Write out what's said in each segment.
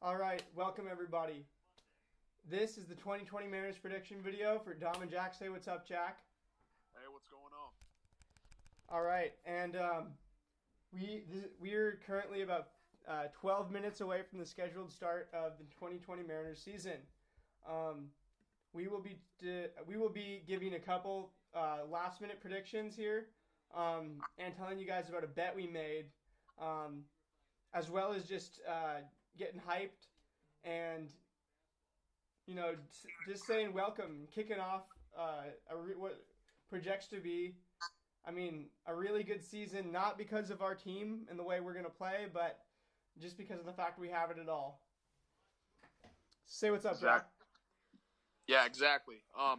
All right, welcome everybody. This is the 2020 Mariners prediction video for Dom and Jack. Say what's up, Jack. Hey, what's going on? All right, and we're currently about 12 minutes away from the scheduled start of the 2020 Mariners season. We will be giving a couple last minute predictions here, and telling you guys about a bet we made, as well as just getting hyped and just saying welcome, kicking off what projects to be, a really good season. Not because of our team and the way we're gonna play, but just because of the fact we have it at all. Say what's up, Jack. Yeah, exactly. A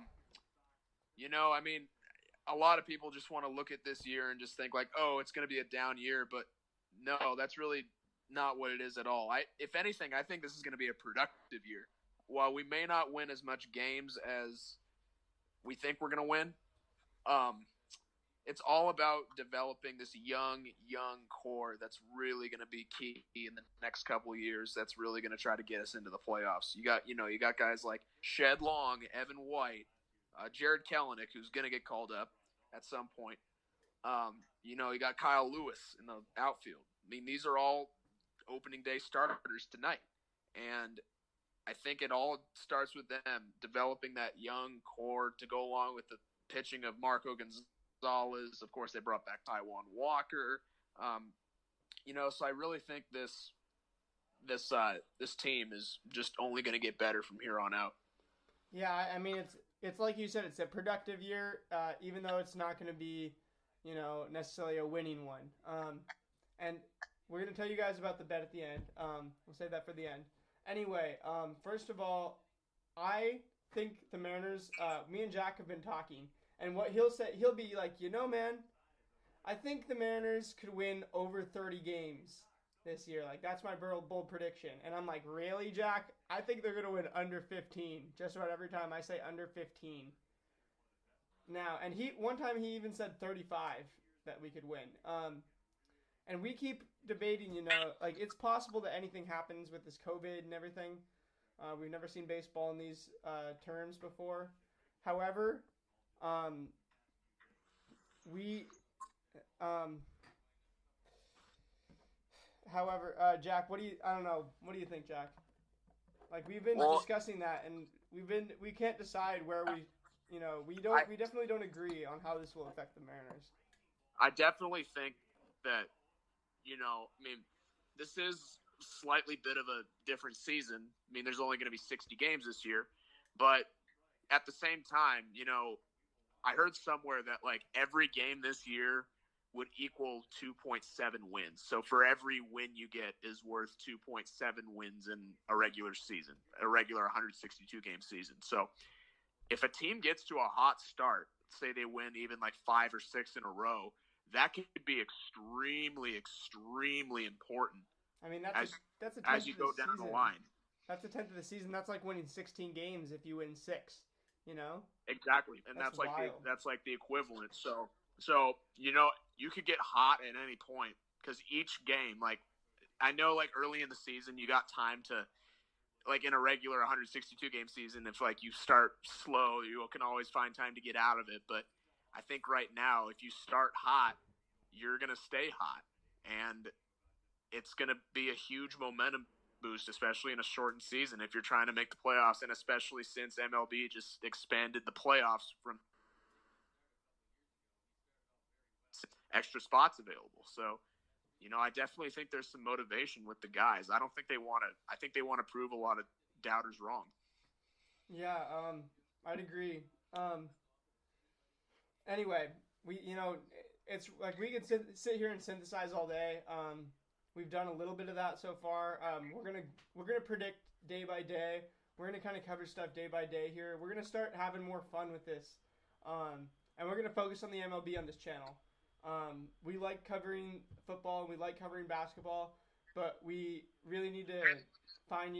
lot of people just want to look at this year and just think like, oh, it's going to be a down year, but no, that's really not what it is at all. If anything, I think this is going to be a productive year. While we may not win as much games as we think we're going to win, it's all about developing this young core that's really going to be key in the next couple of years. That's really going to try to get us into the playoffs. You got guys like Shed Long, Evan White, Jared Kelenic, who's going to get called up at some point. You got Kyle Lewis in the outfield. These are all opening day starters tonight. And I think it all starts with them developing that young core to go along with the pitching of Marco Gonzalez. Of course, they brought back Taijuan Walker. So I really think this team is just only going to get better from here on out. Yeah, it's like you said, it's a productive year, even though it's not going to be, necessarily a winning one. And we're going to tell you guys about the bet at the end. We'll save that for the end. Anyway, first of all, I think the Mariners, me and Jack have been talking, and what he'll be like, man, I think the Mariners could win over 30 games this year. Like, that's my bold prediction. And I'm like, really, Jack? I think they're going to win under 15. Just about every time I say under 15. Now, and one time he even said 35 that we could win. And we keep debating, like, it's possible that anything happens with this COVID and everything. We've never seen baseball in these terms before. However, Jack, what do you think, Jack? Like, we've been discussing that, and we can't decide where we definitely don't agree on how this will affect the Mariners. I definitely think that, this is slightly bit of a different season. There's only going to be 60 games this year, but at the same time, I heard somewhere that like every game this year would equal 2.7 wins. So for every win you get is worth 2.7 wins in a regular season, a regular 162 game season. So if a team gets to a hot start, say they win even like 5 or 6 in a row, that could be extremely, extremely important. That's a as you go down the line. That's a tenth of the season. That's like winning 16 games if you win 6. Exactly, and that's like the equivalent. So you could get hot at any point because each game, like I know, like early in the season, you got time to, like in a regular 162 game season, if like you start slow, you can always find time to get out of it. But I think right now, if you start hot, you're gonna stay hot, and it's gonna be a huge momentum boost, especially in a shortened season if you're trying to make the playoffs, and especially since MLB just expanded the playoffs from extra spots available. So, I definitely think there's some motivation with the guys. I think they want to prove a lot of doubters wrong. Yeah, I'd agree. Anyway, it's like we could sit here and synthesize all day. We've done a little bit of that so far. We're gonna predict day by day. We're gonna kind of cover stuff day by day here. We're gonna start having more fun with this, and we're gonna focus on the MLB on this channel. We like covering football and we like covering basketball, but we really need to find.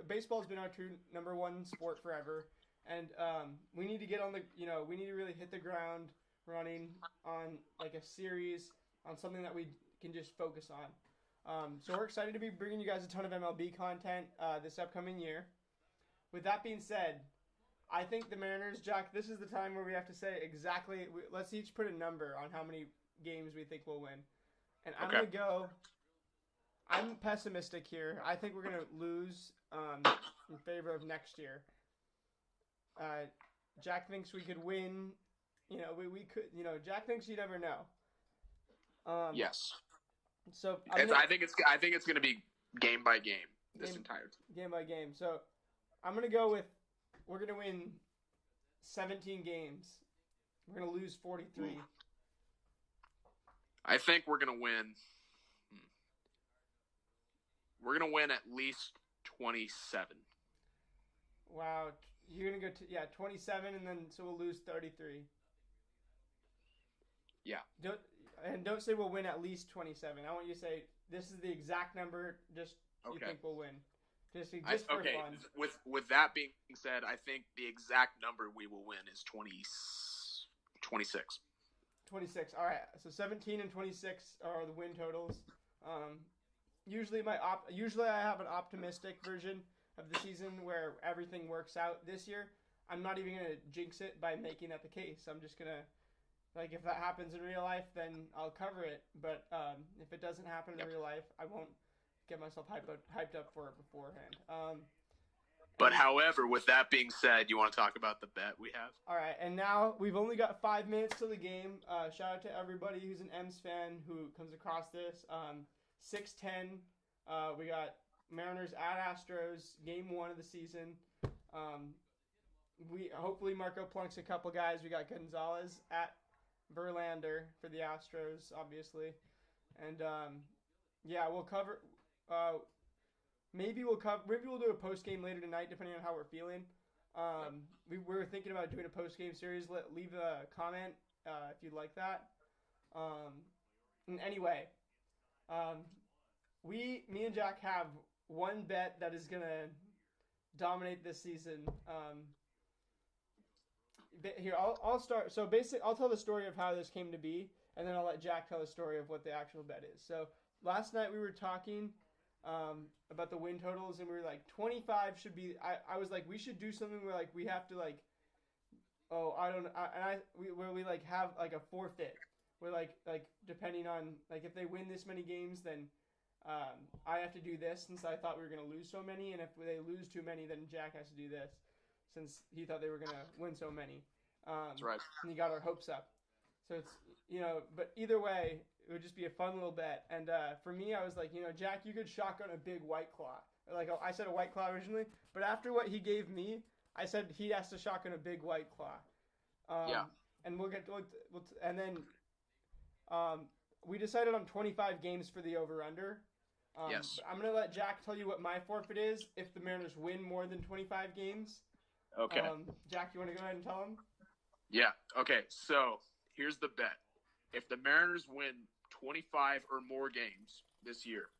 Baseball has been our true number one sport forever, and we need to get on the. We need to really hit the ground running on like a series on something that we can just focus on. So we're excited to be bringing you guys a ton of MLB content this upcoming year. With that being said, I think the Mariners, Jack, this is the time where we have to say exactly. Let's each put a number on how many games we think we'll win. And I'm going to go. I'm pessimistic here. I think we're going to lose in favor of next year. Jack thinks we could win. We could. Jack thinks you never know. Yes. So I think it's going to be game by game entire time. Game by game. So I'm going to go with we're going to win 17 games. We're going to lose 43. I think we're going to win. We're going to win at least 27. Wow. You're going to go 27, and then so we'll lose 33. Yeah. Don't say we'll win at least 27. I want you to say this is the exact number you think we'll win. Just for fun. With that being said, I think the exact number we will win is 26. 26. All right. So 17 and 26 are the win totals. Usually I have an optimistic version of the season where everything works out. This year, I'm not even going to jinx it by making that the case. I'm just going to, if that happens in real life, then I'll cover it. But if it doesn't happen in real life, I won't get myself hyped up for it beforehand. However, with that being said, you want to talk about the bet we have? All right, and now we've only got 5 minutes till the game. Shout out to everybody who's an M's fan who comes across this. 6:10, we got Mariners at Astros, game 1 of the season. We hopefully Marco plunks a couple guys. We got Gonzalez at Verlander for the Astros, obviously, and we'll cover. Maybe we'll do a post game later tonight, depending on how we're feeling. We were thinking about doing a post game series. Leave a comment if you'd like that. And anyway, me and Jack have one bet that is gonna dominate this season. Here, I'll start. So basically, I'll tell the story of how this came to be, and then I'll let Jack tell the story of what the actual bet is. So last night we were talking about the win totals, and we were like 25 should be. I was like, we should do something where we have to we have a forfeit. Where depending on if they win this many games, then I have to do this since I thought we were gonna lose so many, and if they lose too many, then Jack has to do this since he thought they were gonna win so many. That's right. And he got our hopes up. So it's but either way, it would just be a fun little bet. And for me, I was like, Jack, you could shotgun a big White Claw. I said a White Claw originally, but after what he gave me, I said he has to shotgun a big White Claw. And we decided on 25 games for the over/under. Yes. I'm gonna let Jack tell you what my forfeit is if the Mariners win more than 25 games. Okay. Jack, you want to go ahead and tell him? Yeah. Okay. So here's the bet: if the Mariners win 25 or more games this year,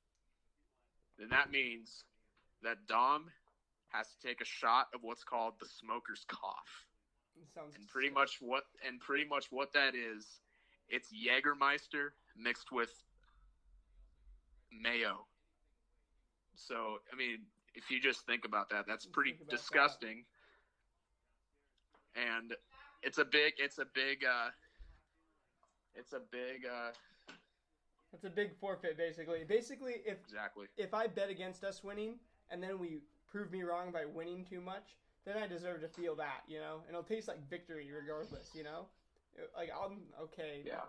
then that means that Dom has to take a shot of what's called the smoker's cough. And pretty much what that is, it's Jägermeister mixed with mayo. So, I mean, if you just think about that, that's pretty disgusting. And it's a big forfeit, basically. If I bet against us winning and then we prove me wrong by winning too much, then I deserve to feel that, and it'll taste like victory regardless, I'm okay. Yeah.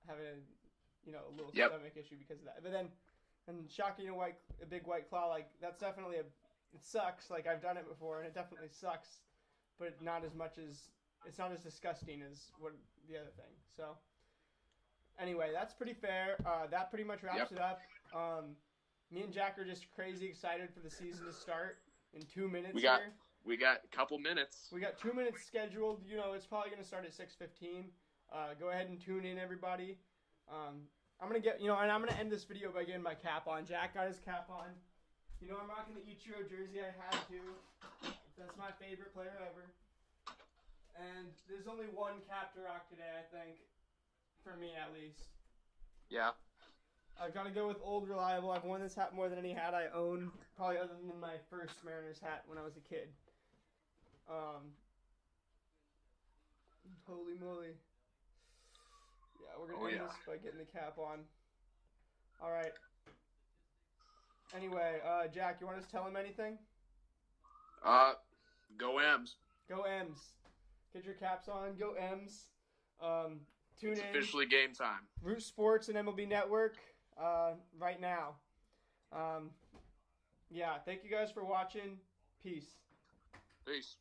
Having a little stomach issue because of that, but then and shocking a big White Claw, that's definitely it sucks. I've done it before and it definitely sucks, but not as much as it's not as disgusting as what the other thing. So anyway, that's pretty fair. That pretty much wraps it up. Me and Jack are just crazy excited for the season to start in 2 minutes. We got a couple minutes. We got 2 minutes scheduled. It's probably going to start at 6:15. Go ahead and tune in, everybody. I'm going to and I'm going to end this video by getting my cap on. Jack got his cap on. I'm rocking the Ichiro jersey. I had to. That's my favorite player ever. And there's only one cap to rock today, I think. For me, at least. Yeah. I've got to go with old reliable. I've worn this hat more than any hat I own, probably other than my first Mariners hat when I was a kid. Holy moly. Yeah, we're going to end this by getting the cap on. All right. Anyway, Jack, you want us to tell him anything? Go M's. Go M's. Get your caps on. Go M's. Tune It's in. officially game time. Root Sports and MLB Network right now. Yeah, thank you guys for watching. Peace. Peace.